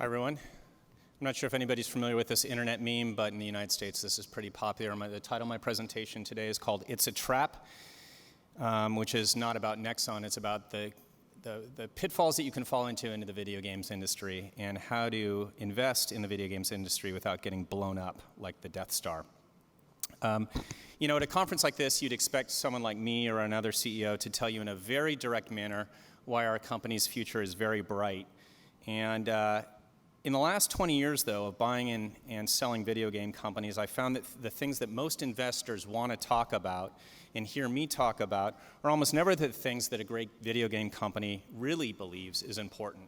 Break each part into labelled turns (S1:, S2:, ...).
S1: Hi, everyone. I'm not sure if anybody's familiar with this internet meme, but in the United States, this is pretty popular. The title of my presentation today is called "It's a Trap," which is not about Nexon. It's about the pitfalls that you can fall into the video games industry and how to invest in the video games industry without getting blown up like the Death Star. You know, at a conference like this, you'd expect someone like me or another CEO to tell you in a very direct manner why our company's future is very bright. And in the last 20 years, though, of buying and selling video game companies, I found that the things that most investors want to talk about and hear me talk about are almost never the things that a great video game company really believes is important.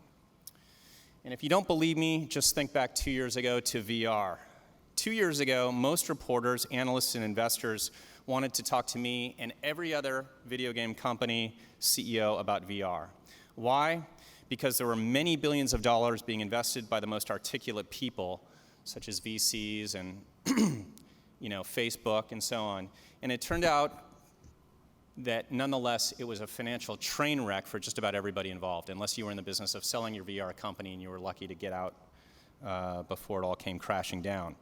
S1: And if you don't believe me, just think back 2 years ago to VR. 2 years ago, most reporters, analysts, and investors wanted to talk to me and every other video game company CEO about VR. Why? Because there were many billions of dollars being invested by the most articulate people, such as VCs and Facebook and so on. And it turned out that nonetheless, it was a financial train wreck for just about everybody involved, unless you were in the business of selling your VR company and you were lucky to get out before it all came crashing down.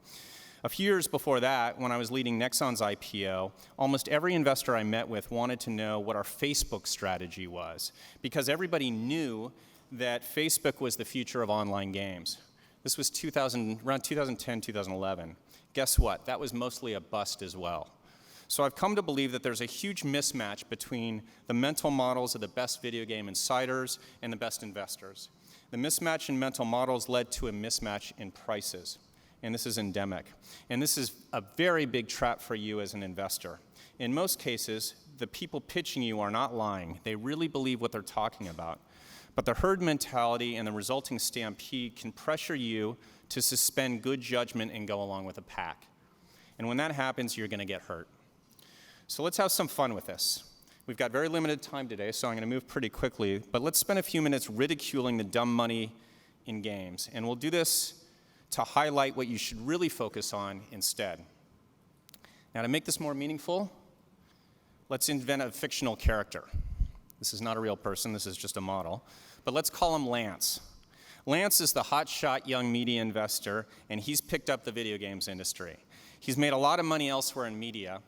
S1: A few years before that, when I was leading Nexon's IPO, almost every investor I met with wanted to know what our Facebook strategy was, because everybody knew that Facebook was the future of online games. This was around 2010, 2011. Guess what? That was mostly a bust as well. So I've come to believe that there's a huge mismatch between the mental models of the best video game insiders and the best investors. The mismatch in mental models led to a mismatch in prices, and this is endemic. And this is a very big trap for you as an investor. In most cases, the people pitching you are not lying. They really believe what they're talking about. But the herd mentality and the resulting stampede can pressure you to suspend good judgment and go along with the pack. And when that happens, you're going to get hurt. So let's have some fun with this. We've got very limited time today, so I'm going to move pretty quickly. But let's spend a few minutes ridiculing the dumb money in games. And we'll do this to highlight what you should really focus on instead. Now, to make this more meaningful, let's invent a fictional character. This is not a real person, this is just a model. But let's call him Lance. Lance is the hotshot young media investor, and he's picked up the video games industry. He's made a lot of money elsewhere in media,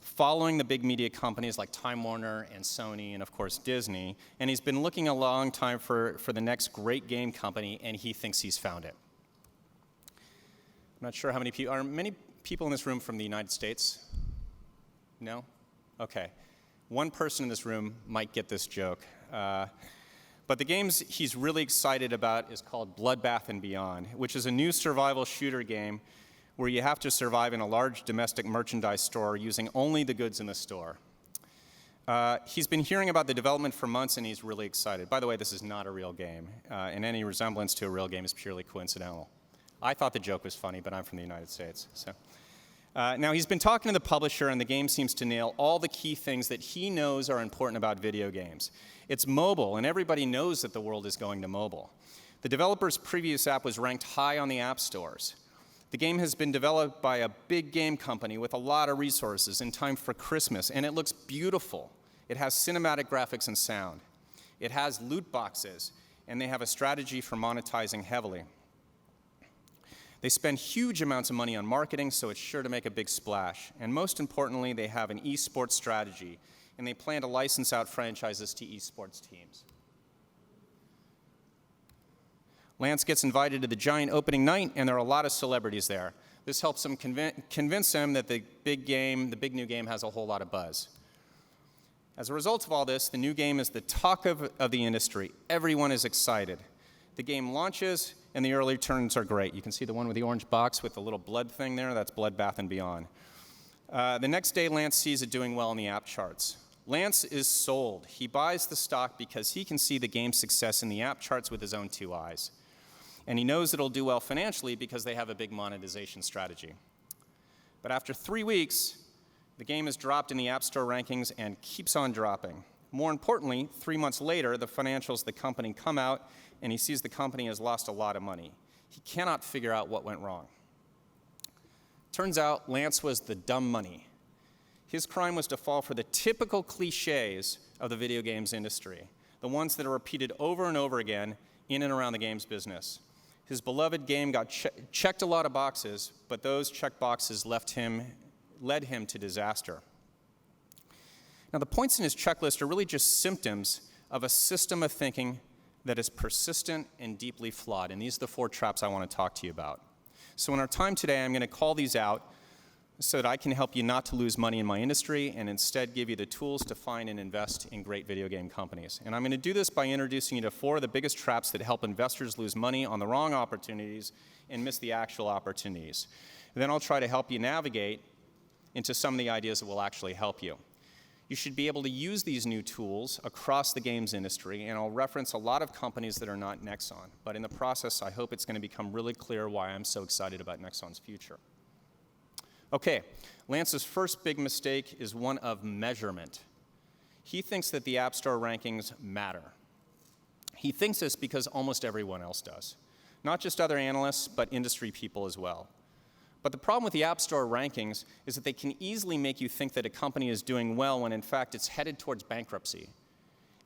S1: following the big media companies like Time Warner and Sony and, of course, Disney. And he's been looking a long time for the next great game company, and he thinks he's found it. I'm not sure how many people, are many people in this room from the United States? No? Okay. One person in this room might get this joke. But the games he's really excited about is called Bloodbath and Beyond, which is a new survival shooter game where you have to survive in a large domestic merchandise store using only the goods in the store. He's been hearing about the development for months, and he's really excited. By the way, this is not a real game, and any resemblance to a real game is purely coincidental. I thought the joke was funny, but I'm from the United States. So. Now, he's been talking to the publisher, and the game seems to nail all the key things that he knows are important about video games. It's mobile, and everybody knows that the world is going to mobile. The developer's previous app was ranked high on the app stores. The game has been developed by a big game company with a lot of resources in time for Christmas, and it looks beautiful. It has cinematic graphics and sound. It has loot boxes, and they have a strategy for monetizing heavily. They spend huge amounts of money on marketing, so it's sure to make a big splash. And most importantly, they have an esports strategy, and they plan to license out franchises to esports teams. Lance gets invited to the giant opening night, and there are a lot of celebrities there. This helps him convince him that the big new game has a whole lot of buzz. As a result of all this, the new game is the talk of the industry. Everyone is excited. The game launches, and the early returns are great. You can see the one with the orange box with the little blood thing there. That's Bloodbath and Beyond. The next day, Lance sees it doing well in the app charts. Lance is sold. He buys the stock because he can see the game's success in the app charts with his own two eyes. And he knows it'll do well financially because they have a big monetization strategy. But after 3 weeks, the game is dropped in the App Store rankings and keeps on dropping. More importantly, 3 months later, the financials of the company come out, and he sees the company has lost a lot of money. He cannot figure out what went wrong. Turns out Lance was the dumb money. His crime was to fall for the typical cliches of the video games industry, the ones that are repeated over and over again in and around the games business. His beloved game got checked a lot of boxes, but those checked boxes led him to disaster. Now, the points in his checklist are really just symptoms of a system of thinking that is persistent and deeply flawed. And these are the 4 traps I want to talk to you about. So in our time today, I'm going to call these out so that I can help you not to lose money in my industry and instead give you the tools to find and invest in great video game companies. And I'm going to do this by introducing you to 4 of the biggest traps that help investors lose money on the wrong opportunities and miss the actual opportunities. And then I'll try to help you navigate into some of the ideas that will actually help you. You should be able to use these new tools across the games industry, and I'll reference a lot of companies that are not Nexon. But in the process, I hope it's going to become really clear why I'm so excited about Nexon's future. Okay, Lance's first big mistake is one of measurement. He thinks that the App Store rankings matter. He thinks this because almost everyone else does. Not just other analysts, but industry people as well. But the problem with the App Store rankings is that they can easily make you think that a company is doing well when in fact it's headed towards bankruptcy.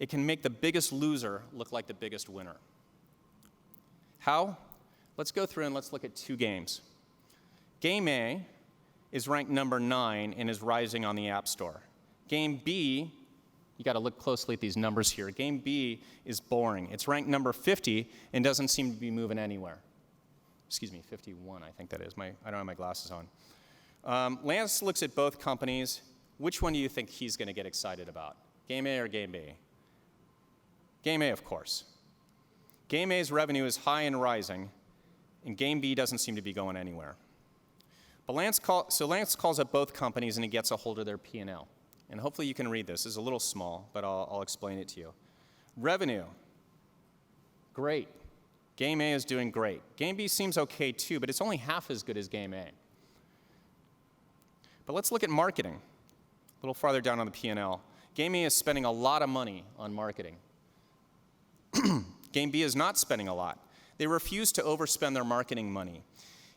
S1: It can make the biggest loser look like the biggest winner. How? Let's go through and let's look at 2 games. Game A is ranked number 9 and is rising on the App Store. Game B, you got to look closely at these numbers here. Game B is boring. It's ranked number 50 and doesn't seem to be moving anywhere. Excuse me, 51, I think that is. I don't have my glasses on. Lance looks at both companies. Which one do you think he's going to get excited about? Game A or Game B? Game A, of course. Game A's revenue is high and rising, and Game B doesn't seem to be going anywhere. But Lance calls up both companies, and he gets a hold of their P&L. And hopefully you can read this. It's a little small, but I'll explain it to you. Revenue, great. Game A is doing great. Game B seems okay too, but it's only half as good as Game A. But let's look at marketing. A little farther down on the P&L. Game A is spending a lot of money on marketing. Game B is not spending a lot. They refuse to overspend their marketing money.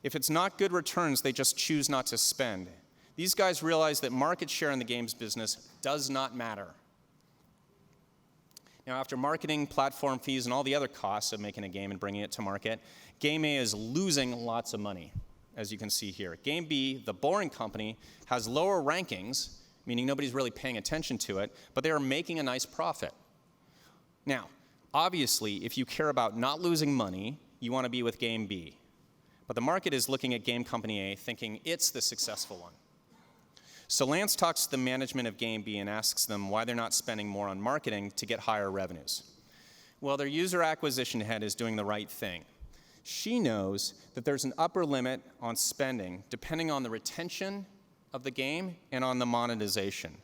S1: If it's not good returns, they just choose not to spend. These guys realize that market share in the games business does not matter. Now, after marketing, platform fees, and all the other costs of making a game and bringing it to market, Game A is losing lots of money, as you can see here. Game B, the boring company, has lower rankings, meaning nobody's really paying attention to it, but they are making a nice profit. Now, obviously, if you care about not losing money, you want to be with Game B. But the market is looking at Game Company A, thinking it's the successful one. So Lance talks to the management of Game B and asks them why they're not spending more on marketing to get higher revenues. Well, their user acquisition head is doing the right thing. She knows that there's an upper limit on spending depending on the retention of the game and on the monetization.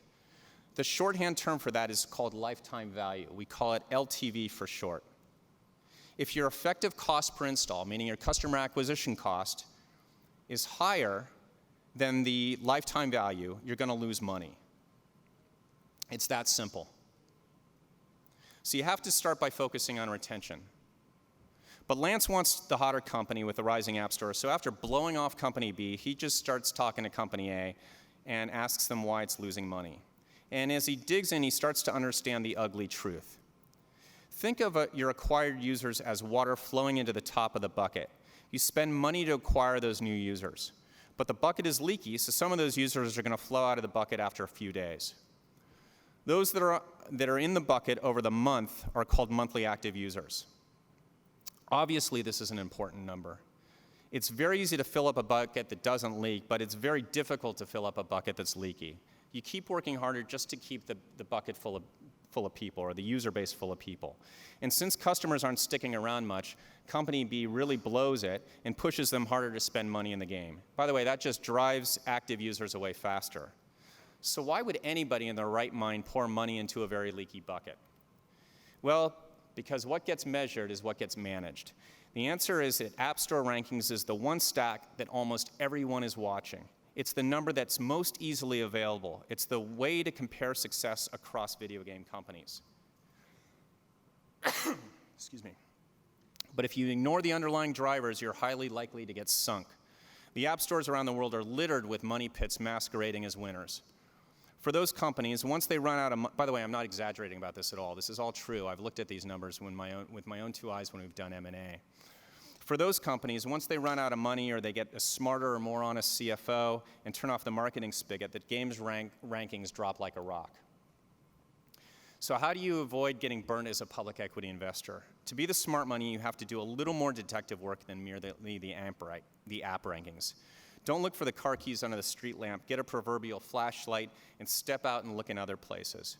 S1: The shorthand term for that is called lifetime value. We call it LTV for short. If your effective cost per install, meaning your customer acquisition cost, is higher than the lifetime value, you're going to lose money. It's that simple. So you have to start by focusing on retention. But Lance wants the hotter company with the rising app store, so after blowing off company B, he just starts talking to company A and asks them why it's losing money. And as he digs in, he starts to understand the ugly truth. Think of your acquired users as water flowing into the top of the bucket. You spend money to acquire those new users. But the bucket is leaky, so some of those users are going to flow out of the bucket after a few days. Those that are in the bucket over the month are called monthly active users. Obviously, this is an important number. It's very easy to fill up a bucket that doesn't leak, but it's very difficult to fill up a bucket that's leaky. You keep working harder just to keep the bucket full of people, or the user base full of people. And since customers aren't sticking around much, company B really blows it and pushes them harder to spend money in the game. By the way, that just drives active users away faster. So why would anybody in their right mind pour money into a very leaky bucket? Well, because what gets measured is what gets managed. The answer is that App Store rankings is the one stat that almost everyone is watching. It's the number that's most easily available. It's the way to compare success across video game companies. Excuse me. But if you ignore the underlying drivers, you're highly likely to get sunk. The app stores around the world are littered with money pits masquerading as winners. For those companies, once they run out of by the way, I'm not exaggerating about this at all. This is all true. I've looked at these numbers with my own two eyes when we've done M&A. For those companies, once they run out of money or they get a smarter or more honest CFO and turn off the marketing spigot, the game's rankings drop like a rock. So how do you avoid getting burnt as a public equity investor? To be the smart money, you have to do a little more detective work than merely the app rankings. Don't look for the car keys under the street lamp. Get a proverbial flashlight and step out and look in other places.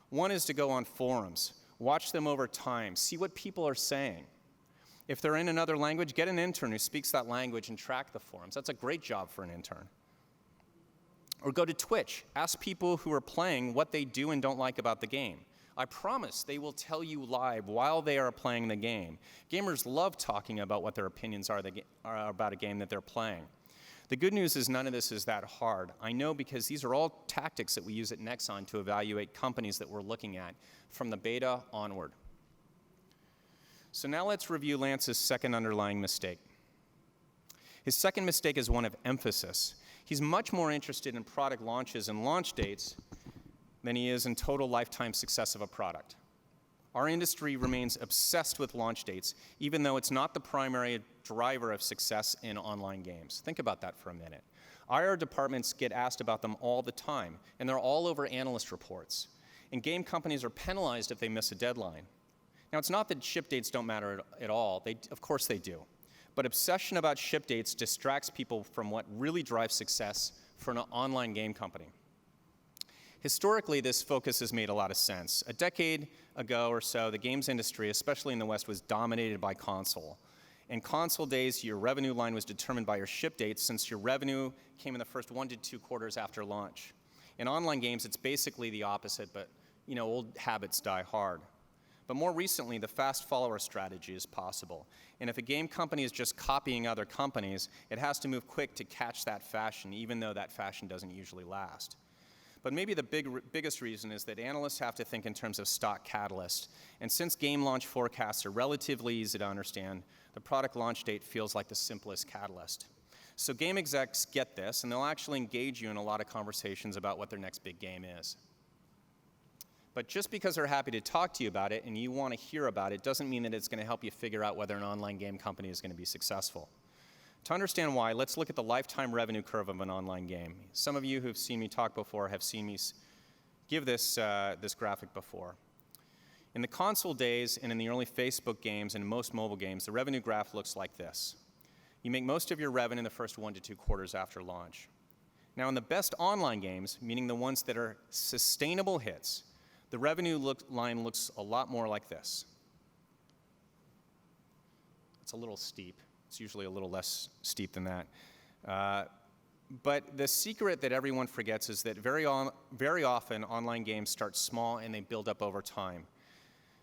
S1: One is to go on forums. Watch them over time. See what people are saying. If they're in another language, get an intern who speaks that language and track the forums. That's a great job for an intern. Or go to Twitch. Ask people who are playing what they do and don't like about the game. I promise they will tell you live while they are playing the game. Gamers love talking about what their opinions are about a game that they're playing. The good news is none of this is that hard. I know because these are all tactics that we use at Nexon to evaluate companies that we're looking at from the beta onward. So now let's review Lance's second underlying mistake. His second mistake is one of emphasis. He's much more interested in product launches and launch dates than he is in total lifetime success of a product. Our industry remains obsessed with launch dates, even though it's not the primary driver of success in online games. Think about that for a minute. IR departments get asked about them all the time, and they're all over analyst reports. And game companies are penalized if they miss a deadline. Now, it's not that ship dates don't matter at all. Of course they do. But obsession about ship dates distracts people from what really drives success for an online game company. Historically, this focus has made a lot of sense. A decade ago or so, the games industry, especially in the West, was dominated by console. In console days, your revenue line was determined by your ship dates, since your revenue came in the first 1 to 2 quarters after launch. In online games, it's basically the opposite, but old habits die hard. But more recently, the fast follower strategy is possible. And if a game company is just copying other companies, it has to move quick to catch that fashion, even though that fashion doesn't usually last. But maybe the biggest reason is that analysts have to think in terms of stock catalyst. And since game launch forecasts are relatively easy to understand, the product launch date feels like the simplest catalyst. So game execs get this, and they'll actually engage you in a lot of conversations about what their next big game is. But just because they're happy to talk to you about it and you want to hear about it doesn't mean that it's going to help you figure out whether an online game company is going to be successful. To understand why, let's look at the lifetime revenue curve of an online game. Some of you who've seen me talk before have seen me give this graphic before. In the console days and in the early Facebook games and most mobile games, the revenue graph looks like this. You make most of your revenue in the first 1 to 2 quarters after launch. Now, in the best online games, meaning the ones that are sustainable hits, the revenue line looks a lot more like this. It's a little steep. It's usually a little less steep than that. But the secret that everyone forgets is that very often online games start small and they build up over time.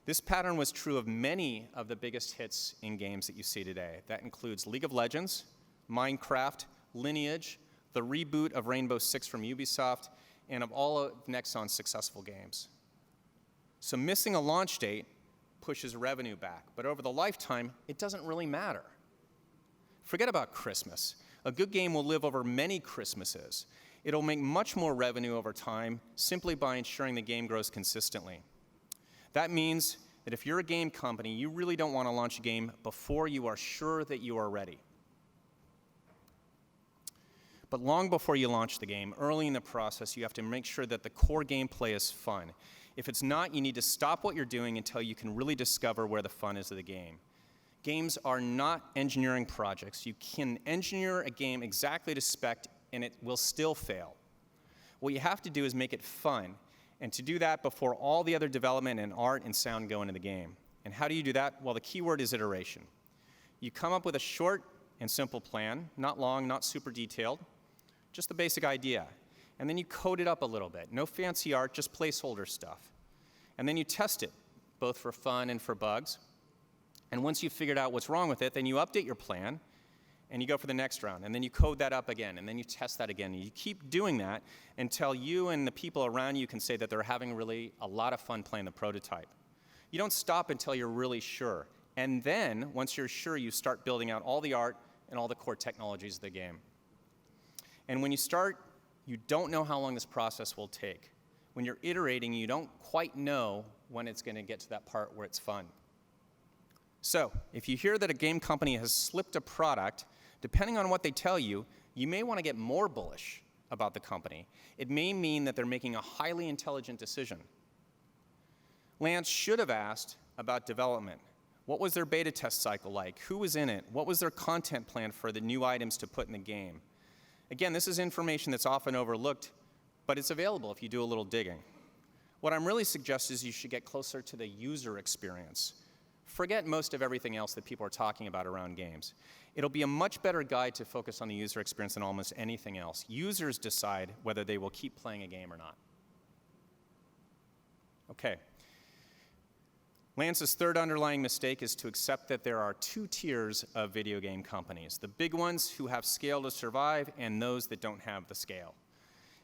S1: This pattern was true of many of the biggest hits in games that you see today. That includes League of Legends, Minecraft, Lineage, the reboot of Rainbow Six from Ubisoft, and of all of Nexon's successful games. So missing a launch date pushes revenue back, but over the lifetime, it doesn't really matter. Forget about Christmas. A good game will live over many Christmases. It'll make much more revenue over time simply by ensuring the game grows consistently. That means that if you're a game company, you really don't want to launch a game before you are sure that you are ready. But long before you launch the game, early in the process, you have to make sure that the core gameplay is fun. If it's not, you need to stop what you're doing until you can really discover where the fun is of the game. Games are not engineering projects. You can engineer a game exactly to spec, and it will still fail. What you have to do is make it fun, and to do that before all the other development and art and sound go into the game. And how do you do that? Well, the key word is iteration. You come up with a short and simple plan, not long, not super detailed, just the basic idea. And then you code it up a little bit. No fancy art, just placeholder stuff. And then you test it, both for fun and for bugs. And once you've figured out what's wrong with it, then you update your plan, and you go for the next round. And then you code that up again, and then you test that again. And you keep doing that until you and the people around you can say that they're having really a lot of fun playing the prototype. You don't stop until you're really sure. And then, once you're sure, you start building out all the art and all the core technologies of the game. And when you start, you don't know how long this process will take. When you're iterating, you don't quite know when it's going to get to that part where it's fun. So, if you hear that a game company has slipped a product, depending on what they tell you, you may want to get more bullish about the company. It may mean that they're making a highly intelligent decision. Lance should have asked about development. What was their beta test cycle like? Who was in it? What was their content plan for the new items to put in the game? Again, this is information that's often overlooked, but it's available if you do a little digging. What I'm really suggesting is you should get closer to the user experience. Forget most of everything else that people are talking about around games. It'll be a much better guide to focus on the user experience than almost anything else. Users decide whether they will keep playing a game or not. Okay. Lance's third underlying mistake is to accept that there are two tiers of video game companies, the big ones who have scale to survive and those that don't have the scale.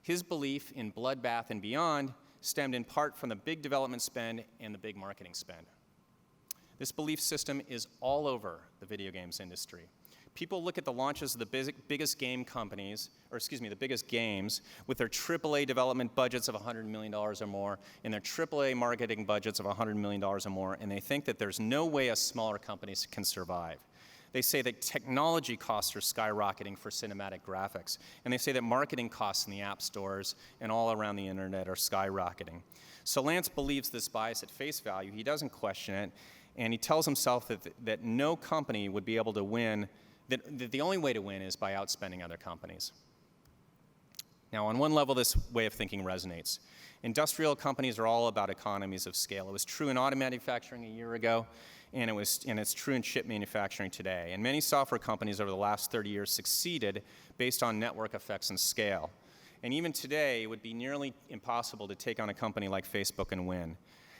S1: His belief in Bloodbath and Beyond stemmed in part from the big development spend and the big marketing spend. This belief system is all over the video games industry. People look at the launches of the biggest game companies, the biggest games, with their AAA development budgets of $100 million or more, and their AAA marketing budgets of $100 million or more, and they think that there's no way a smaller companies can survive. They say that technology costs are skyrocketing for cinematic graphics, and they say that marketing costs in the app stores and all around the internet are skyrocketing. So Lance believes this bias at face value. He doesn't question it, and he tells himself that no company would be able to win, that the only way to win is by outspending other companies. Now, on one level, this way of thinking resonates. Industrial companies are all about economies of scale. It was true in auto manufacturing a year ago, and it's true in chip manufacturing today. And many software companies over the last 30 years succeeded based on network effects and scale. And even today, it would be nearly impossible to take on a company like Facebook and win.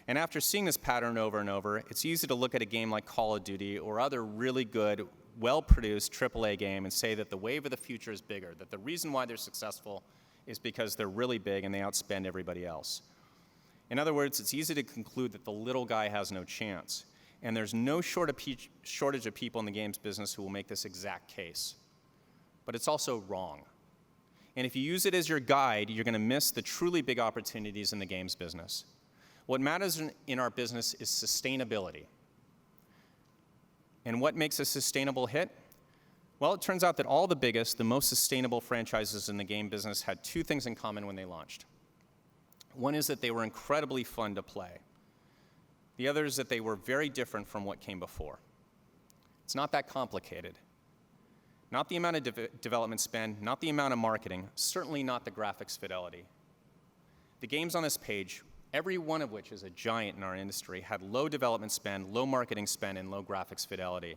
S1: And after seeing this pattern over and over, it's easy to look at a game like Call of Duty or other really good, well-produced AAA game and say that the wave of the future is bigger, that the reason why they're successful is because they're really big and they outspend everybody else. In other words, it's easy to conclude that the little guy has no chance. And there's no shortage of people in the games business who will make this exact case. But it's also wrong. And if you use it as your guide, you're going to miss the truly big opportunities in the games business. What matters in our business is sustainability. And what makes a sustainable hit? Well, it turns out that all the biggest, the most sustainable franchises in the game business had two things in common when they launched. One is that they were incredibly fun to play. The other is that they were very different from what came before. It's not that complicated. Not the amount of development spend, not the amount of marketing, certainly not the graphics fidelity. The games on this page, every one of which is a giant in our industry, had low development spend, low marketing spend, and low graphics fidelity.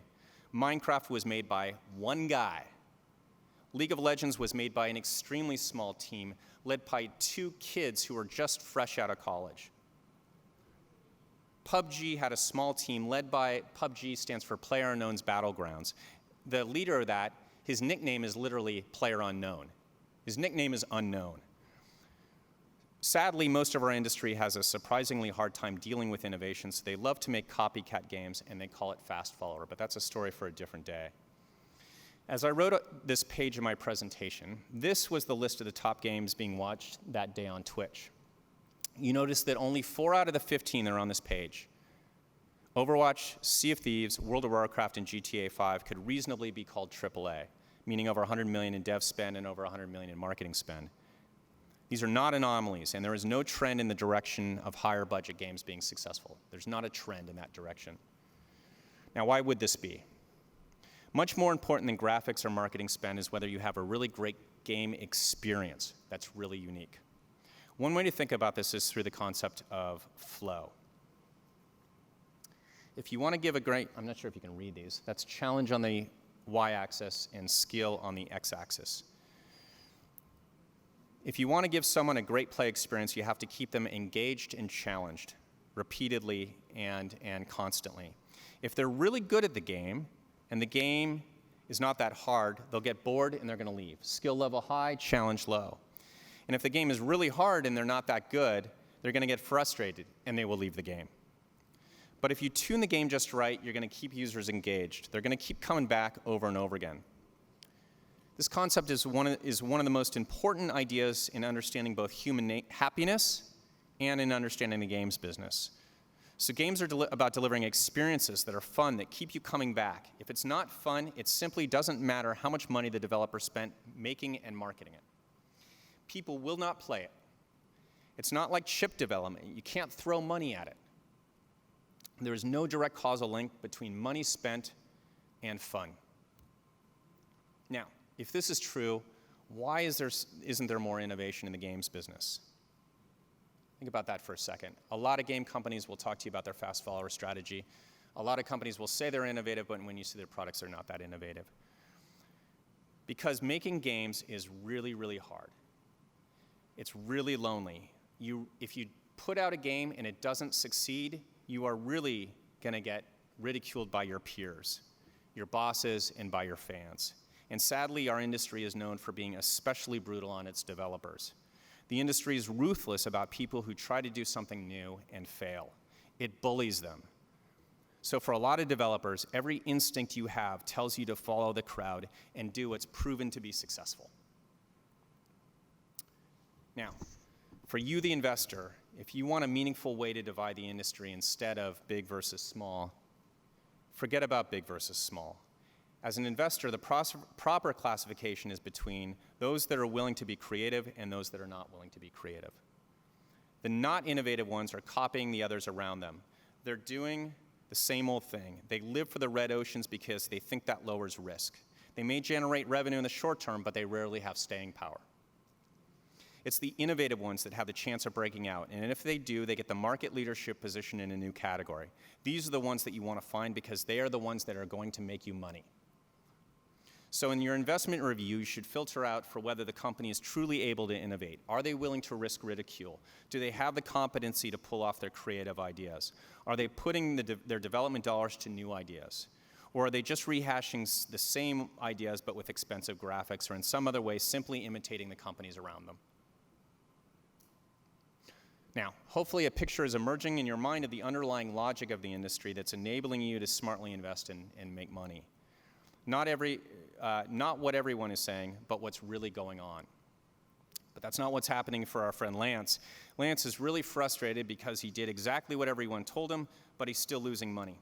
S1: Minecraft was made by one guy. League of Legends was made by an extremely small team led by two kids who were just fresh out of college. PUBG had a small team led by, PUBG stands for PlayerUnknown's Battlegrounds. The leader of that, his nickname is literally PlayerUnknown. His nickname is Unknown. Sadly, most of our industry has a surprisingly hard time dealing with innovation, so they love to make copycat games and they call it fast follower, but that's a story for a different day. As I wrote this page in my presentation, this was the list of the top games being watched that day on Twitch. You notice that only 4 out of the 15 that are on this page, Overwatch, Sea of Thieves, World of Warcraft, and GTA 5 could reasonably be called AAA, meaning over $100 million in dev spend and over $100 million in marketing spend. These are not anomalies, and there is no trend in the direction of higher budget games being successful. There's not a trend in that direction. Now, why would this be? Much more important than graphics or marketing spend is whether you have a really great game experience that's really unique. One way to think about this is through the concept of flow. If you want to give a great, I'm not sure if you can read these, that's challenge on the y-axis and skill on the x-axis. If you want to give someone a great play experience, you have to keep them engaged and challenged repeatedly and constantly. If they're really good at the game and the game is not that hard, they'll get bored and they're going to leave. Skill level high, challenge low. And if the game is really hard and they're not that good, they're going to get frustrated and they will leave the game. But if you tune the game just right, you're going to keep users engaged. They're going to keep coming back over and over again. This concept is one of the most important ideas in understanding both human happiness and in understanding the games business. So games are about delivering experiences that are fun, that keep you coming back. If it's not fun, it simply doesn't matter how much money the developer spent making and marketing it. People will not play it. It's not like chip development. You can't throw money at it. There is no direct causal link between money spent and fun. Now, if this is true, why isn't there more innovation in the games business? Think about that for a second. A lot of game companies will talk to you about their fast follower strategy. A lot of companies will say they're innovative, but when you see their products, they're not that innovative. Because making games is really, really hard. It's really lonely. If you put out a game and it doesn't succeed, you are really going to get ridiculed by your peers, your bosses, and by your fans. And sadly, our industry is known for being especially brutal on its developers. The industry is ruthless about people who try to do something new and fail. It bullies them. So for a lot of developers, every instinct you have tells you to follow the crowd and do what's proven to be successful. Now, for you, the investor, if you want a meaningful way to divide the industry instead of big versus small, forget about big versus small. As an investor, the proper classification is between those that are willing to be creative and those that are not willing to be creative. The not innovative ones are copying the others around them. They're doing the same old thing. They live for the red oceans because they think that lowers risk. They may generate revenue in the short term, but they rarely have staying power. It's the innovative ones that have the chance of breaking out, and if they do, they get the market leadership position in a new category. These are the ones that you want to find because they are the ones that are going to make you money. So in your investment review, you should filter out for whether the company is truly able to innovate. Are they willing to risk ridicule? Do they have the competency to pull off their creative ideas? Are they putting their development dollars to new ideas? Or are they just rehashing the same ideas but with expensive graphics or in some other way simply imitating the companies around them? Now, hopefully a picture is emerging in your mind of the underlying logic of the industry that's enabling you to smartly invest and make money. Not what everyone is saying, but what's really going on. But that's not what's happening for our friend Lance. Lance is really frustrated because he did exactly what everyone told him, but he's still losing money.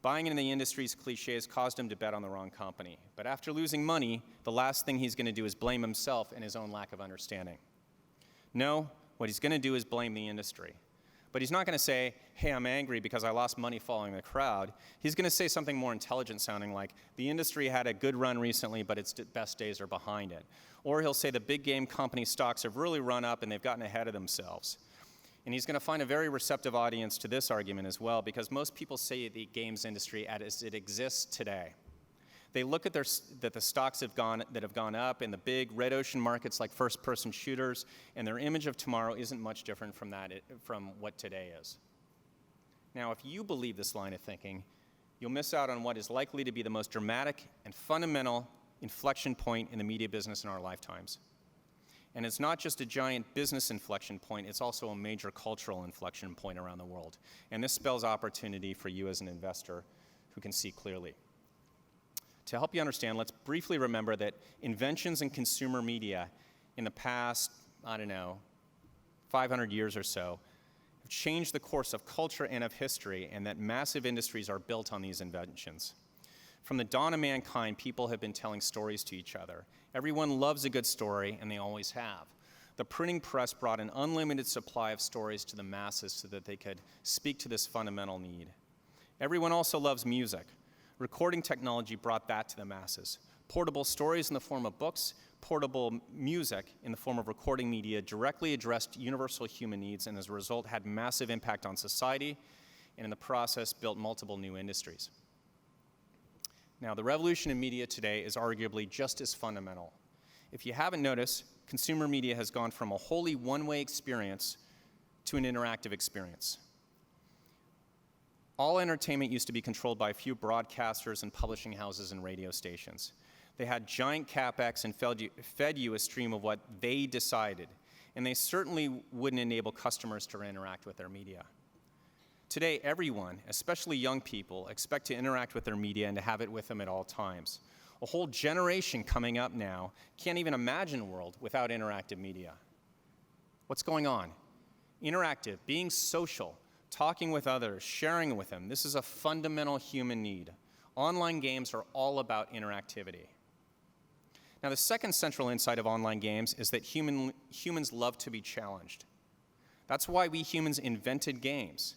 S1: Buying into the industry's cliches caused him to bet on the wrong company. But after losing money, the last thing he's going to do is blame himself and his own lack of understanding. No, what he's going to do is blame the industry. But he's not going to say, hey, I'm angry because I lost money following the crowd. He's going to say something more intelligent sounding like, the industry had a good run recently, but its best days are behind it. Or he'll say the big game company stocks have really run up and they've gotten ahead of themselves. And he's going to find a very receptive audience to this argument as well, because most people say the games industry as it exists today. They look at that the stocks that have gone up in the big red ocean markets like first-person shooters, and their image of tomorrow isn't much different from what today is. Now, if you believe this line of thinking, you'll miss out on what is likely to be the most dramatic and fundamental inflection point in the media business in our lifetimes. And it's not just a giant business inflection point, it's also a major cultural inflection point around the world. And this spells opportunity for you as an investor who can see clearly. To help you understand, let's briefly remember that inventions in consumer media in the past, 500 years or so, have changed the course of culture and of history, and that massive industries are built on these inventions. From the dawn of mankind, people have been telling stories to each other. Everyone loves a good story, and they always have. The printing press brought an unlimited supply of stories to the masses so that they could speak to this fundamental need. Everyone also loves music. Recording technology brought that to the masses. Portable stories in the form of books, portable music in the form of recording media directly addressed universal human needs, and as a result had massive impact on society, and in the process built multiple new industries. Now, the revolution in media today is arguably just as fundamental. If you haven't noticed, consumer media has gone from a wholly one-way experience to an interactive experience. All entertainment used to be controlled by a few broadcasters and publishing houses and radio stations. They had giant capex and fed you a stream of what they decided, and they certainly wouldn't enable customers to interact with their media. Today, everyone, especially young people, expect to interact with their media and to have it with them at all times. A whole generation coming up now can't even imagine a world without interactive media. What's going on? Interactive, being social, talking with others, sharing with them. This is a fundamental human need. Online games are all about interactivity. Now, the second central insight of online games is that humans love to be challenged. That's why we humans invented games.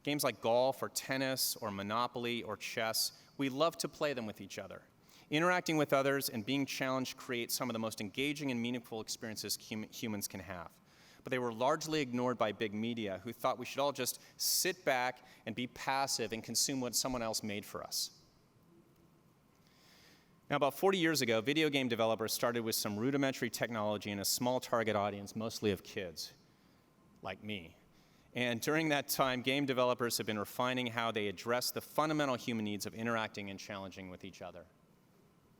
S1: Games like golf or tennis or Monopoly or chess, we love to play them with each other. Interacting with others and being challenged create some of the most engaging and meaningful experiences humans can have. But they were largely ignored by big media who thought we should all just sit back and be passive and consume what someone else made for us. Now, about 40 years ago, video game developers started with some rudimentary technology and a small target audience, mostly of kids, like me. And during that time, game developers have been refining how they address the fundamental human needs of interacting and challenging with each other.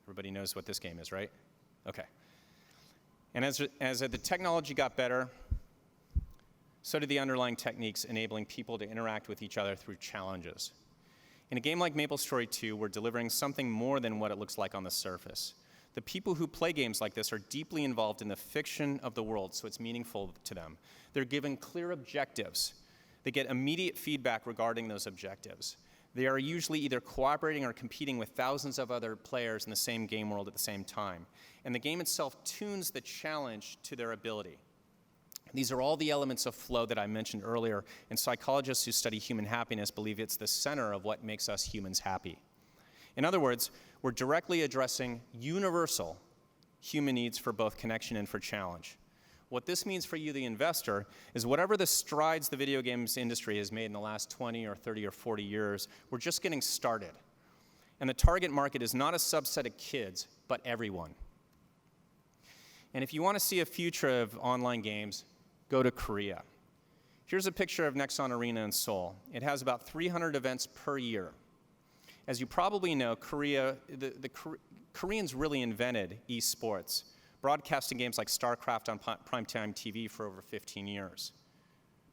S1: Everybody knows what this game is, right? Okay. And as the technology got better, so did the underlying techniques enabling people to interact with each other through challenges. In a game like MapleStory 2, we're delivering something more than what it looks like on the surface. The people who play games like this are deeply involved in the fiction of the world, so it's meaningful to them. They're given clear objectives. They get immediate feedback regarding those objectives. They are usually either cooperating or competing with thousands of other players in the same game world at the same time. And the game itself tunes the challenge to their ability. These are all the elements of flow that I mentioned earlier, and psychologists who study human happiness believe it's the center of what makes us humans happy. In other words, we're directly addressing universal human needs for both connection and for challenge. What this means for you, the investor, is whatever the strides the video games industry has made in the last 20 or 30 or 40 years, we're just getting started. And the target market is not a subset of kids, but everyone. And if you want to see a future of online games, go to Korea. Here's a picture of Nexon Arena in Seoul. It has about 300 events per year. As you probably know, the Koreans really invented esports, broadcasting games like StarCraft on primetime TV for over 15 years.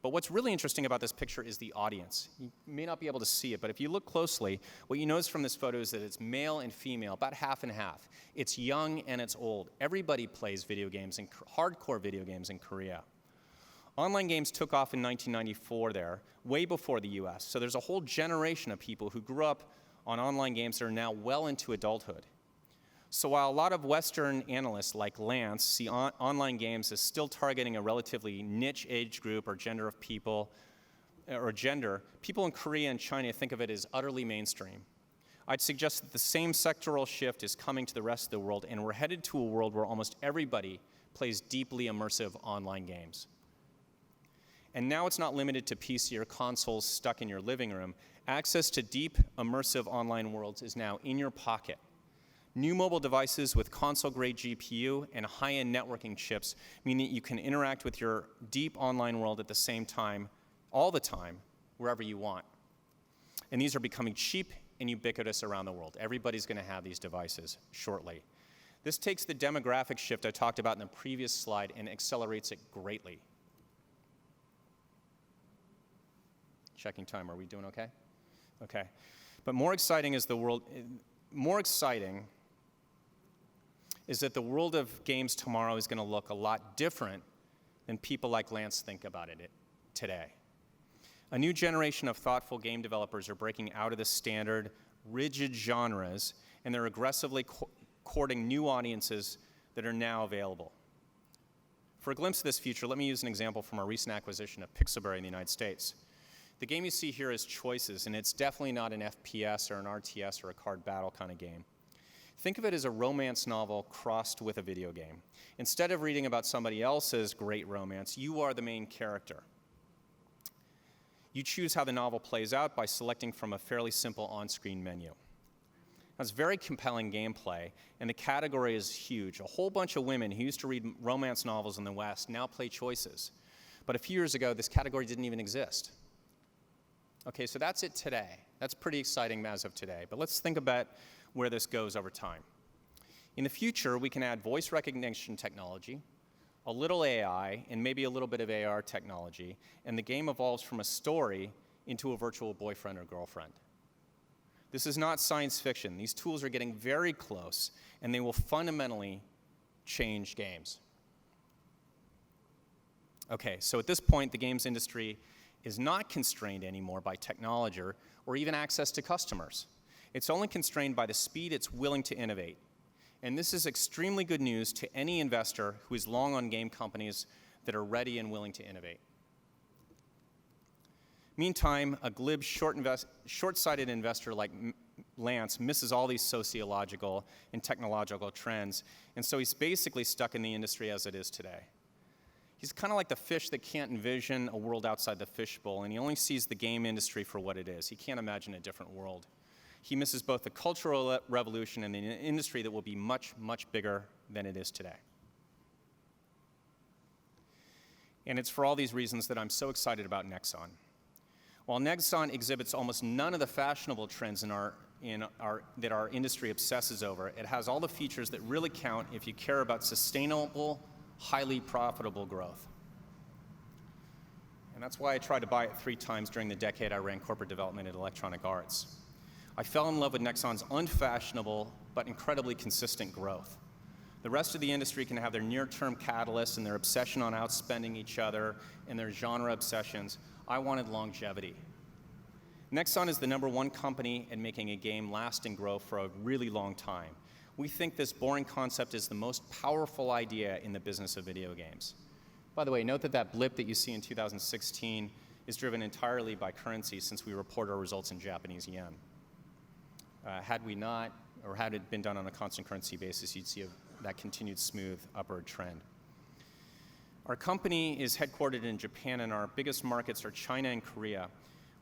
S1: But what's really interesting about this picture is the audience. You may not be able to see it, but if you look closely, what you notice from this photo is that it's male and female, about half and half. It's young and it's old. Everybody plays video games, and hardcore video games in Korea. Online games took off in 1994 there, way before the US. So there's a whole generation of people who grew up on online games that are now well into adulthood. So while a lot of Western analysts like Lance see online games as still targeting a relatively niche age group or gender of people, people in Korea and China think of it as utterly mainstream. I'd suggest that the same sectoral shift is coming to the rest of the world, and we're headed to a world where almost everybody plays deeply immersive online games. And now it's not limited to PC or consoles stuck in your living room. Access to deep, immersive online worlds is now in your pocket. New mobile devices with console-grade GPU and high-end networking chips mean that you can interact with your deep online world at the same time, all the time, wherever you want. And these are becoming cheap and ubiquitous around the world. Everybody's going to have these devices shortly. This takes the demographic shift I talked about in the previous slide and accelerates it greatly. Checking time, are we doing okay? Okay. But more exciting is that the world of games tomorrow is going to look a lot different than people like Lance think about it today. A new generation of thoughtful game developers are breaking out of the standard, rigid genres, and they're aggressively courting new audiences that are now available. For a glimpse of this future, let me use an example from our recent acquisition of Pixelberry in the United States. The game you see here is Choices, and it's definitely not an FPS or an RTS or a card battle kind of game. Think of it as a romance novel crossed with a video game. Instead of reading about somebody else's great romance, you are the main character. You choose how the novel plays out by selecting from a fairly simple on-screen menu. That's very compelling gameplay, and the category is huge. A whole bunch of women who used to read romance novels in the West now play Choices. But a few years ago, this category didn't even exist. Okay, so that's it today. That's pretty exciting as of today. But let's think about where this goes over time. In the future, we can add voice recognition technology, a little AI, and maybe a little bit of AR technology, and the game evolves from a story into a virtual boyfriend or girlfriend. This is not science fiction. These tools are getting very close, and they will fundamentally change games. Okay, so at this point, the games industry is not constrained anymore by technology or even access to customers. It's only constrained by the speed it's willing to innovate. And this is extremely good news to any investor who is long on game companies that are ready and willing to innovate. Meantime, a glib, short-sighted investor like Lance misses all these sociological and technological trends, and so he's basically stuck in the industry as it is today. He's kind of like the fish that can't envision a world outside the fishbowl, and he only sees the game industry for what it is. He can't imagine a different world. He misses both the cultural revolution and the industry that will be much, much bigger than it is today. And it's for all these reasons that I'm so excited about Nexon. While Nexon exhibits almost none of the fashionable trends that our industry obsesses over, it has all the features that really count if you care about sustainable, highly profitable growth. And that's why I tried to buy it 3 times during the decade I ran corporate development at Electronic Arts. I fell in love with Nexon's unfashionable but incredibly consistent growth. The rest of the industry can have their near-term catalysts and their obsession on outspending each other and their genre obsessions. I wanted longevity. Nexon is the #1 company at making a game last and grow for a really long time. We think this boring concept is the most powerful idea in the business of video games. By the way, note that that blip that you see in 2016 is driven entirely by currency since we report our results in Japanese yen. Had we not, or had it been done on a constant currency basis, you'd see that continued smooth upward trend. Our company is headquartered in Japan, and our biggest markets are China and Korea,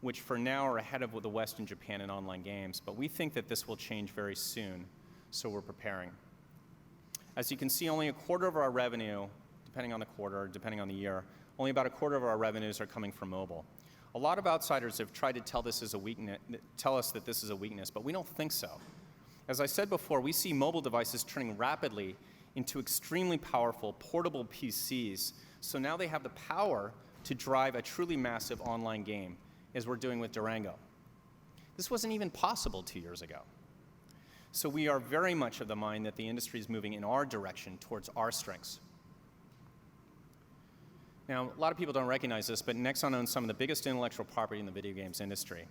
S1: which for now are ahead of the West and Japan in online games, but we think that this will change very soon, so we're preparing. As you can see, only a quarter of our revenue, depending on the quarter, depending on the year, only about a quarter of our revenues are coming from mobile. A lot of outsiders have tried to tell us that this is a weakness, but we don't think so. As I said before, we see mobile devices turning rapidly into extremely powerful portable PCs, so now they have the power to drive a truly massive online game, as we're doing with Durango. This wasn't even possible 2 years ago. So we are very much of the mind that the industry is moving in our direction towards our strengths. Now, a lot of people don't recognize this, but Nexon owns some of the biggest intellectual property in the video games industry.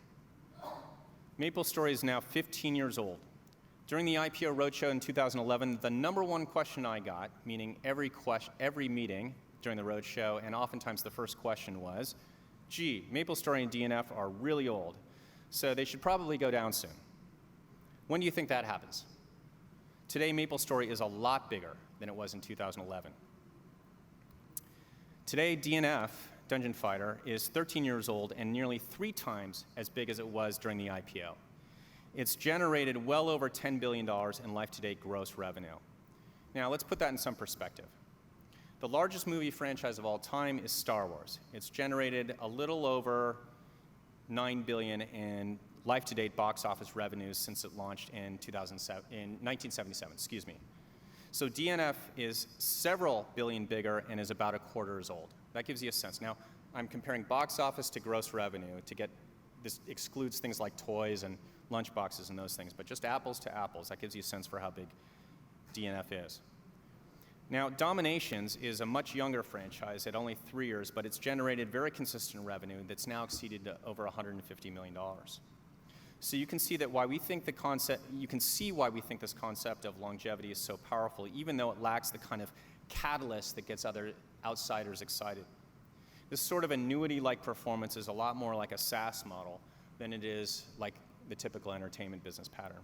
S1: MapleStory is now 15 years old. During the IPO roadshow in 2011, the #1 question I got, meaning every meeting during the roadshow, and oftentimes the first question was, gee, MapleStory and DNF are really old, so they should probably go down soon. When do you think that happens? Today, MapleStory is a lot bigger than it was in 2011. Today, DNF, Dungeon Fighter, is 13 years old and nearly 3 times as big as it was during the IPO. It's generated well over $10 billion in life-to-date gross revenue. Now, let's put that in some perspective. The largest movie franchise of all time is Star Wars. It's generated a little over $9 billion in life-to-date box office revenues since it launched in 1977. So DNF is several billion bigger and is about a quarter years old. That gives you a sense. Now, I'm comparing box office to gross revenue to get, this excludes things like toys and lunchboxes and those things, but just apples to apples, that gives you a sense for how big DNF is. Now, Dominations is a much younger franchise at only 3 years, but it's generated very consistent revenue that's now exceeded over $150 million. So you can see that why we think this concept of longevity is so powerful, even though it lacks the kind of catalyst that gets other outsiders excited. This sort of annuity-like performance is a lot more like a SaaS model than it is like the typical entertainment business pattern.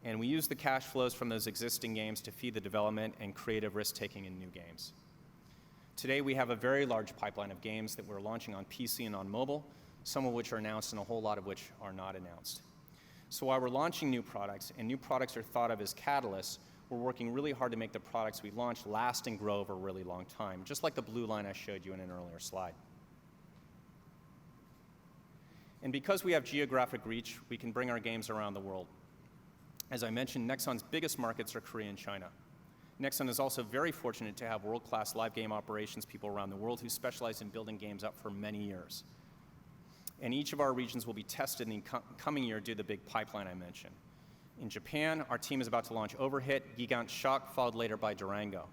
S1: And we use the cash flows from those existing games to feed the development and creative risk-taking in new games. Today, we have a very large pipeline of games that we're launching on PC and on mobile, some of which are announced and a whole lot of which are not announced. So while we're launching new products, and new products are thought of as catalysts, we're working really hard to make the products we launch last and grow over a really long time, just like the blue line I showed you in an earlier slide. And because we have geographic reach, we can bring our games around the world. As I mentioned, Nexon's biggest markets are Korea and China. Nexon is also very fortunate to have world-class live game operations people around the world who specialize in building games up for many years. And each of our regions will be tested in the coming year due to the big pipeline I mentioned. In Japan, our team is about to launch Overhit, Gigant Shock, followed later by Durango.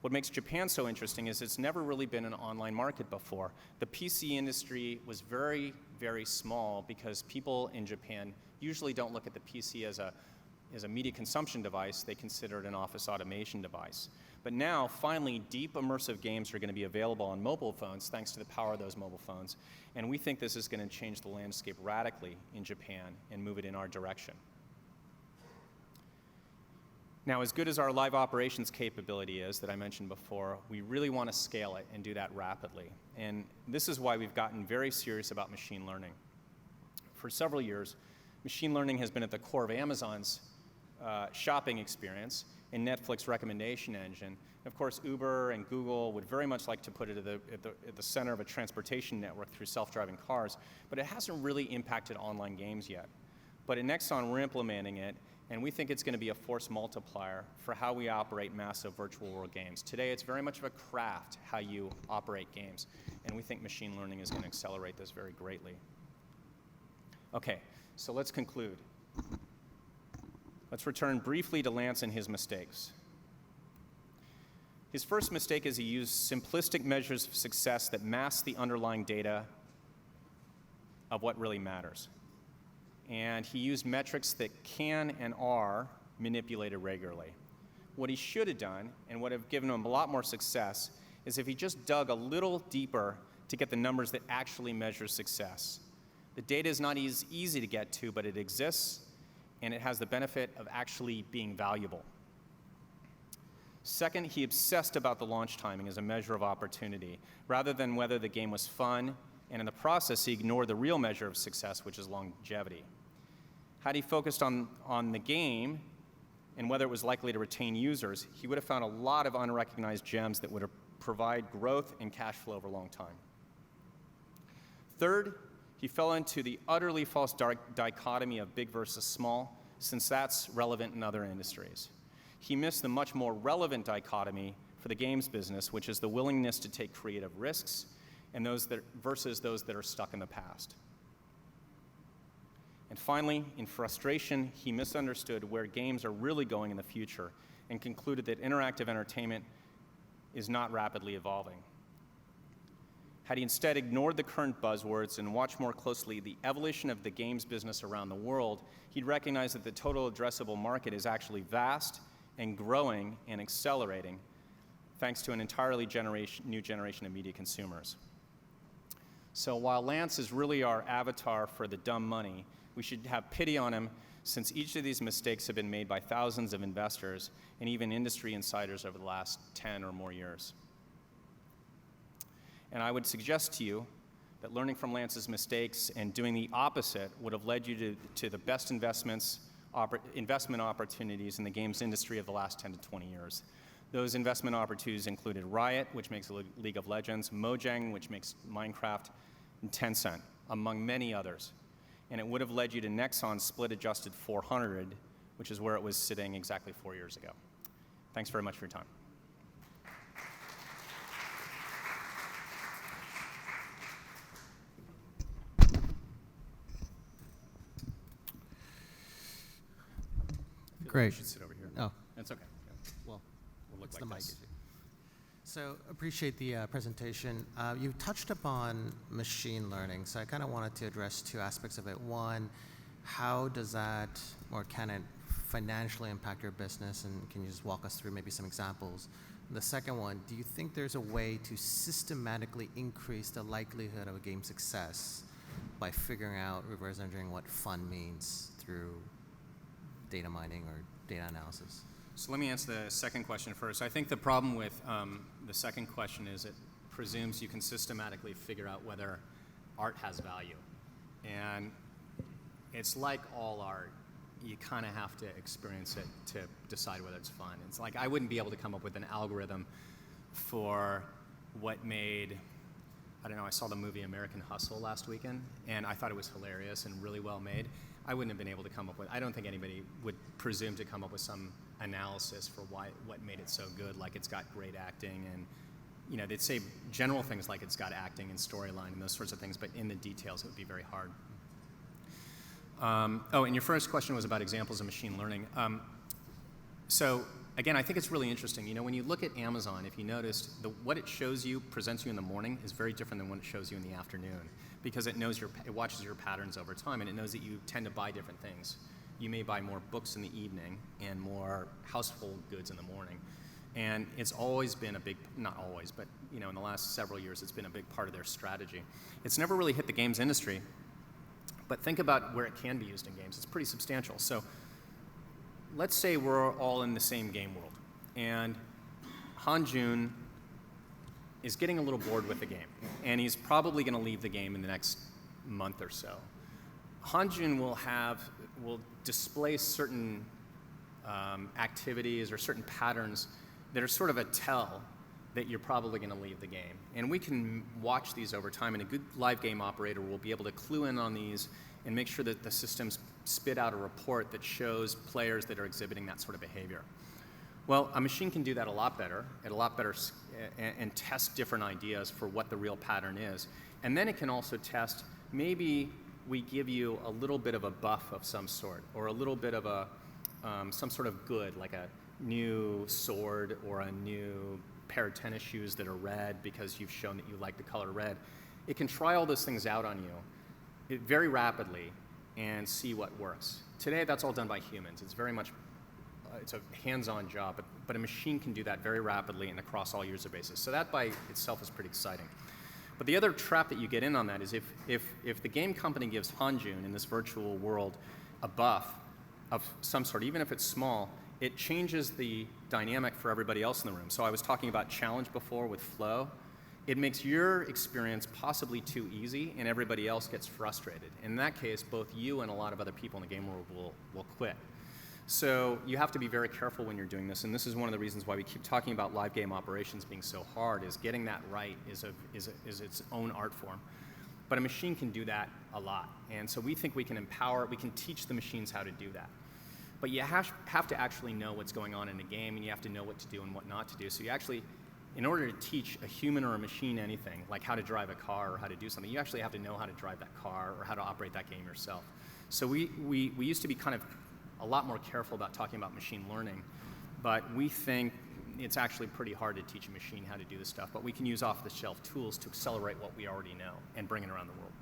S1: What makes Japan so interesting is it's never really been an online market before. The PC industry was very, very small because people in Japan usually don't look at the PC as a media consumption device. They consider it an office automation device. But now, finally, deep immersive games are going to be available on mobile phones thanks to the power of those mobile phones. And we think this is going to change the landscape radically in Japan and move it in our direction. Now, as good as our live operations capability is that I mentioned before, we really want to scale it and do that rapidly. And this is why we've gotten very serious about machine learning. For several years, machine learning has been at the core of Amazon's shopping experience and Netflix recommendation engine. Of course, Uber and Google would very much like to put it at the center of a transportation network through self-driving cars, but it hasn't really impacted online games yet. But at Nexon, we're implementing it, and we think it's going to be a force multiplier for how we operate massive virtual world games. Today, it's very much of a craft how you operate games, and we think machine learning is going to accelerate this very greatly. Okay, so let's conclude. Let's return briefly to Lance and his mistakes. His first mistake is he used simplistic measures of success that mask the underlying data of what really matters. And he used metrics that can and are manipulated regularly. What he should have done, and would have given him a lot more success, is if he just dug a little deeper to get the numbers that actually measure success. The data is not easy to get to, but it exists, and it has the benefit of actually being valuable. Second, he obsessed about the launch timing as a measure of opportunity, rather than whether the game was fun, and in the process, he ignored the real measure of success, which is longevity. Had he focused on the game and whether it was likely to retain users, he would have found a lot of unrecognized gems that would provide growth and cash flow over a long time. Third, he fell into the utterly false dichotomy of big versus small, since that's relevant in other industries. He missed the much more relevant dichotomy for the games business, which is the willingness to take creative risks and versus those that are stuck in the past. And finally, in frustration, he misunderstood where games are really going in the future and concluded that interactive entertainment is not rapidly evolving. Had he instead ignored the current buzzwords and watched more closely the evolution of the games business around the world, he'd recognize that the total addressable market is actually vast and growing and accelerating, thanks to an entirely new generation of media consumers. So while Lance is really our avatar for the dumb money, we should have pity on him, since each of these mistakes have been made by thousands of investors and even industry insiders over the last 10 or more years. And I would suggest to you that learning from Lance's mistakes and doing the opposite would have led you to the best investment opportunities in the games industry of the last 10 to 20 years. Those investment opportunities included Riot, which makes League of Legends, Mojang, which makes Minecraft, and Tencent, among many others. And it would have led you to Nexon's split-adjusted 400, which is where it was sitting exactly 4 years ago. Thanks very much for your time.
S2: Great.
S1: You should sit over here.
S2: Oh.
S1: That's okay. Yeah.
S2: Well,
S1: We'll look
S2: it's
S1: like
S2: the mic
S1: this.
S2: issue. So appreciate the presentation. You touched upon machine learning, so I kind of wanted to address two aspects of it. One, how does that, or can it financially impact your business, and can you just walk us through maybe some examples? The second one, do you think there's a way to systematically increase the likelihood of a game success by figuring out, reverse engineering what fun means through data mining or data analysis?
S1: So let me answer the second question first. I think the problem with the second question is it presumes you can systematically figure out whether art has value. And it's like all art. You kind of have to experience it to decide whether it's fun. It's like I wouldn't be able to come up with an algorithm for what made, I don't know, I saw the movie American Hustle last weekend, and I thought it was hilarious and really well made. I wouldn't have been able to come up with, I don't think anybody would presume to come up with some analysis for what made it so good, like it's got great acting, and you know, they'd say general things like it's got acting and storyline and those sorts of things, but in the details it would be very hard. And your first question was about examples of machine learning. So again, I think it's really interesting. You know, when you look at Amazon, if you noticed, what it shows you, presents you in the morning is very different than what it shows you in the afternoon, because it knows it watches your patterns over time, and it knows that you tend to buy different things. You may buy more books in the evening and more household goods in the morning. And it's always been a big, not always, but you know, in the last several years, it's been a big part of their strategy. It's never really hit the games industry, but think about where it can be used in games. It's pretty substantial. So let's say we're all in the same game world, and Han-Jun is getting a little bored with the game, and he's probably going to leave the game in the next month or so. Han-Jun will display certain activities or certain patterns that are sort of a tell that you're probably going to leave the game. And we can watch these over time, and a good live game operator will be able to clue in on these and make sure that the systems spit out a report that shows players that are exhibiting that sort of behavior. Well, a machine can do that a lot better, and test different ideas for what the real pattern is. And then it can also test, maybe we give you a little bit of a buff of some sort, or a little bit of some sort of good, like a new sword or a new pair of tennis shoes that are red because you've shown that you like the color red. It can try all those things out on you very rapidly and see what works. Today, that's all done by humans. It's very much, it's a hands-on job, but a machine can do that very rapidly and across all user bases. So that by itself is pretty exciting. But the other trap that you get in on that is if the game company gives Han-Jun in this virtual world a buff of some sort, even if it's small, it changes the dynamic for everybody else in the room. So I was talking about challenge before with flow. It makes your experience possibly too easy, and everybody else gets frustrated. In that case, both you and a lot of other people in the game world will quit. So you have to be very careful when you're doing this, and this is one of the reasons why we keep talking about live game operations being so hard, is getting that right is its own art form. But a machine can do that a lot, and so we think we can teach the machines how to do that. But you have to actually know what's going on in the game, and you have to know what to do and what not to do. So you actually, in order to teach a human or a machine anything, like how to drive a car or how to do something, you actually have to know how to drive that car or how to operate that game yourself. So we used to be kind of a lot more careful about talking about machine learning, but we think it's actually pretty hard to teach a machine how to do this stuff, but we can use off-the-shelf tools to accelerate what we already know and bring it around the world.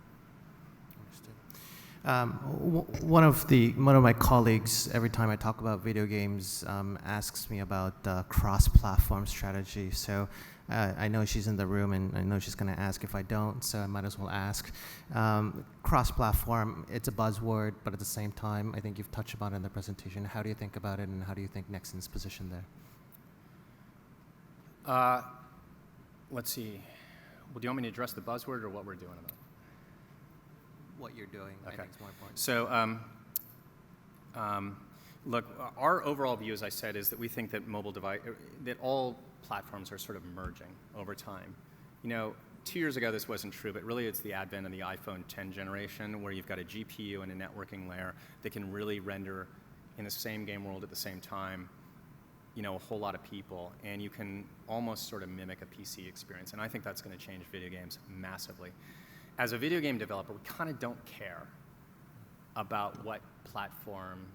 S2: One of my colleagues, every time I talk about video games, asks me about cross-platform strategy. So I know she's in the room, and I know she's going to ask if I don't, so I might as well ask. Cross-platform, it's a buzzword, but at the same time, I think you've touched upon it in the presentation. How do you think about it, and how do you think Nexon's positioned there?
S1: Let's see. Well, do you want me to address the buzzword or what we're doing about it?
S2: What you're doing,
S1: okay.
S2: I think is more important.
S1: So, look, our overall view, as I said, is that we think that that all platforms are sort of merging over time. You know, 2 years ago this wasn't true, but really it's the advent of the iPhone 10 generation, where you've got a GPU and a networking layer that can really render in the same game world at the same time, you know, a whole lot of people, and you can almost sort of mimic a PC experience, and I think that's going to change video games massively. As a video game developer, we kind of don't care about what platform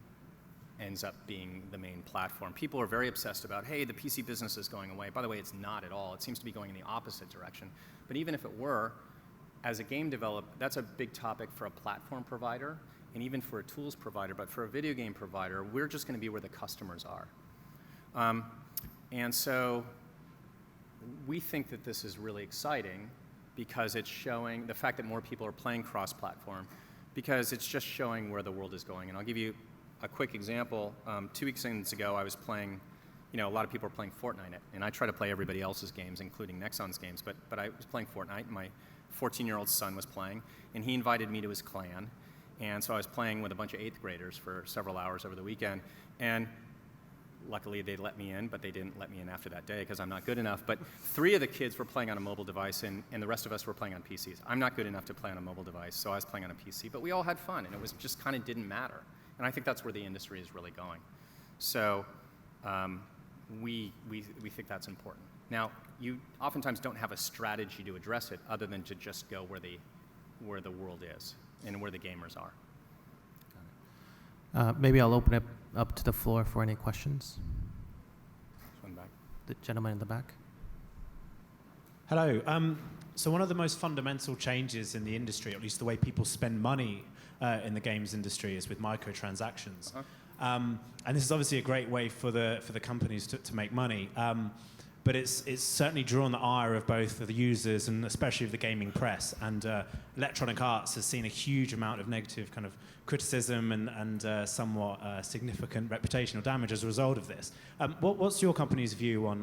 S1: ends up being the main platform. People are very obsessed about, hey, the PC business is going away. By the way, it's not at all. It seems to be going in the opposite direction. But even if it were, as a game developer, that's a big topic for a platform provider and even for a tools provider. But for a video game provider, we're just going to be where the customers are. And so we think that this is really exciting, because it's showing the fact that more people are playing cross-platform, because it's just showing where the world is going. And I'll give you a quick example. 2 weekends ago, I was playing, you know, a lot of people are playing Fortnite, and I try to play everybody else's games, including Nexon's games, but I was playing Fortnite, and my 14-year-old son was playing, and he invited me to his clan, and so I was playing with a bunch of 8th graders for several hours over the weekend, and luckily they let me in, but they didn't let me in after that day because I'm not good enough. But 3 of the kids were playing on a mobile device, and the rest of us were playing on PCs. I'm not good enough to play on a mobile device, so I was playing on a PC. But we all had fun, and it was just kind of didn't matter. And I think that's where the industry is really going. So we think that's important. Now, you oftentimes don't have a strategy to address it other than to just go where the world is and where the gamers are.
S2: Maybe I'll open it up to the floor for any questions. the gentleman in the back.
S3: Hello. So one of the most fundamental changes in the industry, or at least the way people spend money in the games industry, is with microtransactions. And this is obviously a great way for the companies to make money. But it's certainly drawn the ire of both the users and especially of the gaming press. And Electronic Arts has seen a huge amount of negative kind of criticism and somewhat significant reputational damage as a result of this. What's your company's view on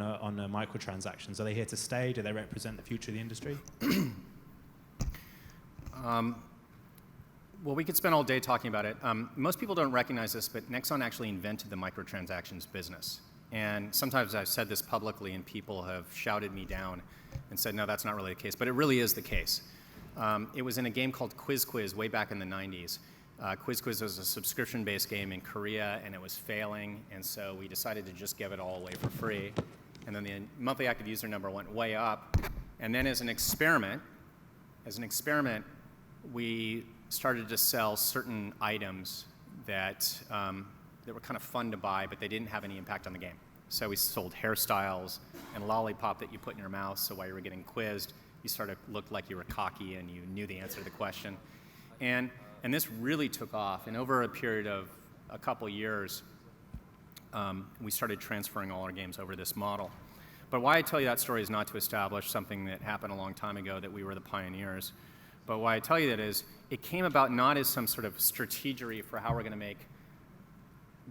S3: microtransactions? Are they here to stay? Do they represent the future of the industry?
S1: Well, we could spend all day talking about it. Most people don't recognize this, but Nexon actually invented the microtransactions business. And sometimes I've said this publicly and people have shouted me down and said, no, that's not really the case. But it really is the case. It was in a game called Quiz way back in the 90s. Quiz was a subscription-based game in Korea, and it was failing. And so we decided to just give it all away for free. And then the monthly active user number went way up. And then as an experiment, we started to sell certain items that were kind of fun to buy, but they didn't have any impact on the game. So we sold hairstyles and lollipop that you put in your mouth, so while you were getting quizzed, you sort of looked like you were cocky and you knew the answer to the question. And this really took off, and over a period of a couple years, we started transferring all our games over this model. But why I tell you that story is not to establish something that happened a long time ago, that we were the pioneers. But why I tell you that is, it came about not as some sort of strategery for how we're going to make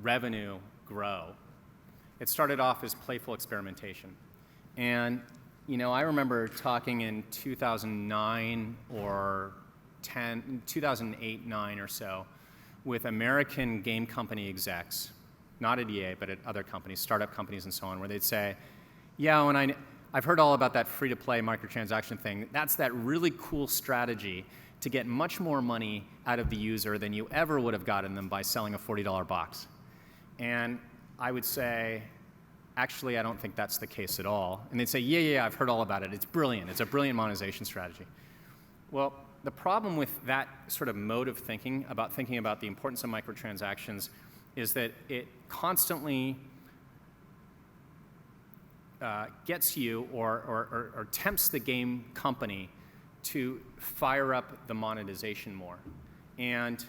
S1: revenue grow. It started off as playful experimentation. And, you know, I remember talking in 2009 or 2008, 9 or so, with American game company execs, not at EA, but at other companies, startup companies and so on, where they'd say, yeah, when I've heard all about that free-to-play microtransaction thing. That's that really cool strategy to get much more money out of the user than you ever would have gotten them by selling a $40 box. And I would say, actually, I don't think that's the case at all. And they'd say, yeah, I've heard all about it. It's brilliant. It's a brilliant monetization strategy. Well, the problem with that sort of mode of thinking about the importance of microtransactions is that it constantly gets you or tempts the game company to fire up the monetization more and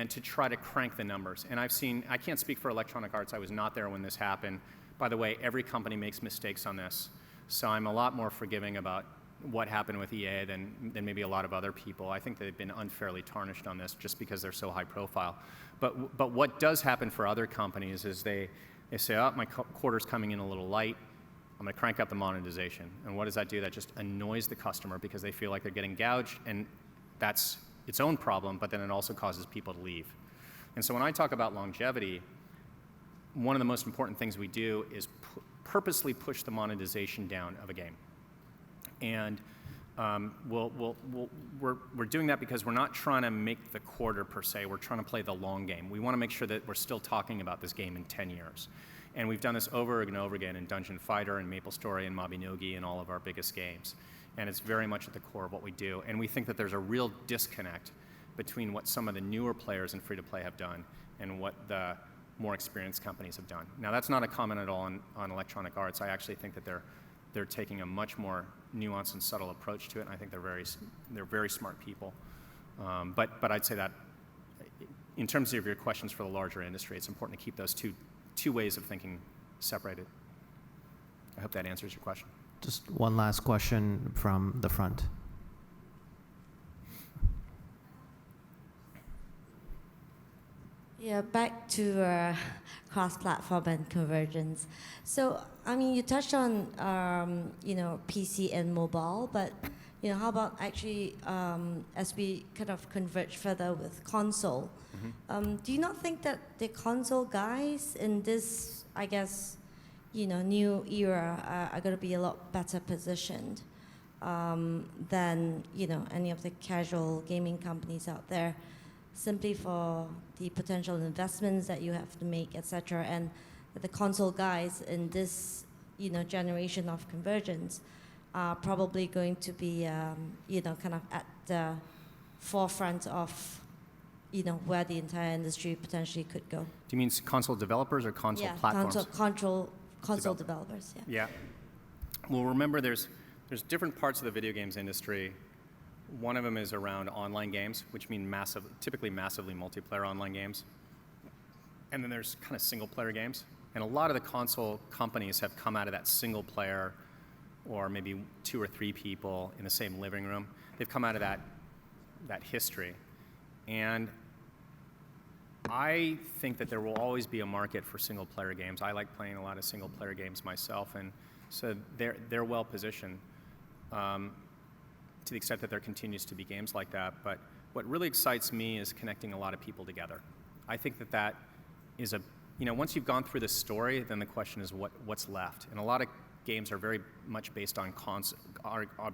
S1: to try to crank the numbers. And I can't speak for Electronic Arts, I was not there when this happened. By the way, every company makes mistakes on this, so I'm a lot more forgiving about what happened with EA than maybe a lot of other people. I think they've been unfairly tarnished on this just because they're so high profile. But what does happen for other companies is they say, oh, my quarter's coming in a little light, I'm going to crank up the monetization. And what does that do? That just annoys the customer because they feel like they're getting gouged, and that's its own problem, but then it also causes people to leave. And so when I talk about longevity, one of the most important things we do is purposely push the monetization down of a game. And we're doing that because we're not trying to make the quarter per se, we're trying to play the long game. We want to make sure that we're still talking about this game in 10 years. And we've done this over and over again in Dungeon Fighter and MapleStory and Mabinogi and all of our biggest games. And it's very much at the core of what we do. And we think that there's a real disconnect between what some of the newer players in free-to-play have done and what the more experienced companies have done. Now, that's not a comment at all on Electronic Arts. I actually think that they're taking a much more nuanced and subtle approach to it, and I think they're very smart people. But I'd say that in terms of your questions for the larger industry, it's important to keep those two ways of thinking separated. I hope that answers your question.
S2: Just one last question from the front.
S4: Yeah, back to cross-platform and convergence. So, I mean, you touched on, PC and mobile, but, how about actually, as we kind of converge further with console, do you not think that the console guys in this, I guess, new era are going to be a lot better positioned than, any of the casual gaming companies out there, simply for the potential investments that you have to make, etc., and the console guys in this, generation of convergence are probably going to be, kind of at the forefront of, where the entire industry potentially could go.
S1: Do you mean console developers or console platforms?
S4: Yeah, console developers. Yeah.
S1: Yeah. Well, remember, there's different parts of the video games industry. One of them is around online games, which mean typically massively multiplayer online games. And then there's kind of single-player games. And a lot of the console companies have come out of that single-player, or maybe 2 or 3 people in the same living room. They've come out of that history. And I think that there will always be a market for single-player games. I like playing a lot of single-player games myself, and so they're well positioned to the extent that there continues to be games like that. But what really excites me is connecting a lot of people together. I think that is once you've gone through the story, then the question is what's left. And a lot of games are very much based on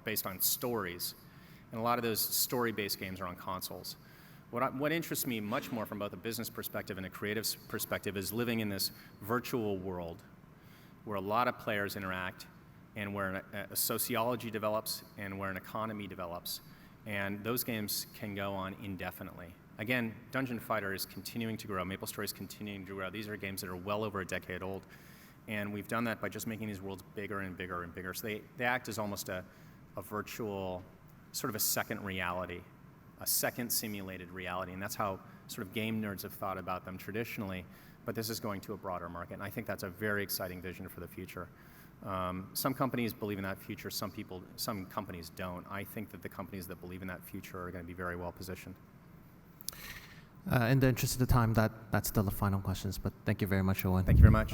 S1: based on stories, and a lot of those story-based games are on consoles. What interests me much more from both a business perspective and a creative perspective is living in this virtual world where a lot of players interact, and where a sociology develops, and where an economy develops. And those games can go on indefinitely. Again, Dungeon Fighter is continuing to grow. MapleStory is continuing to grow. These are games that are well over a decade old. And we've done that by just making these worlds bigger and bigger and bigger. So they act as almost a virtual, sort of a second reality, a second simulated reality. And that's how sort of game nerds have thought about them traditionally. But this is going to a broader market. And I think that's a very exciting vision for the future. Some companies believe in that future. Some companies don't. I think that the companies that believe in that future are going to be very well positioned.
S2: In the interest of the time, that's still the final questions. But thank you very much, Owen.
S1: Thank you very much.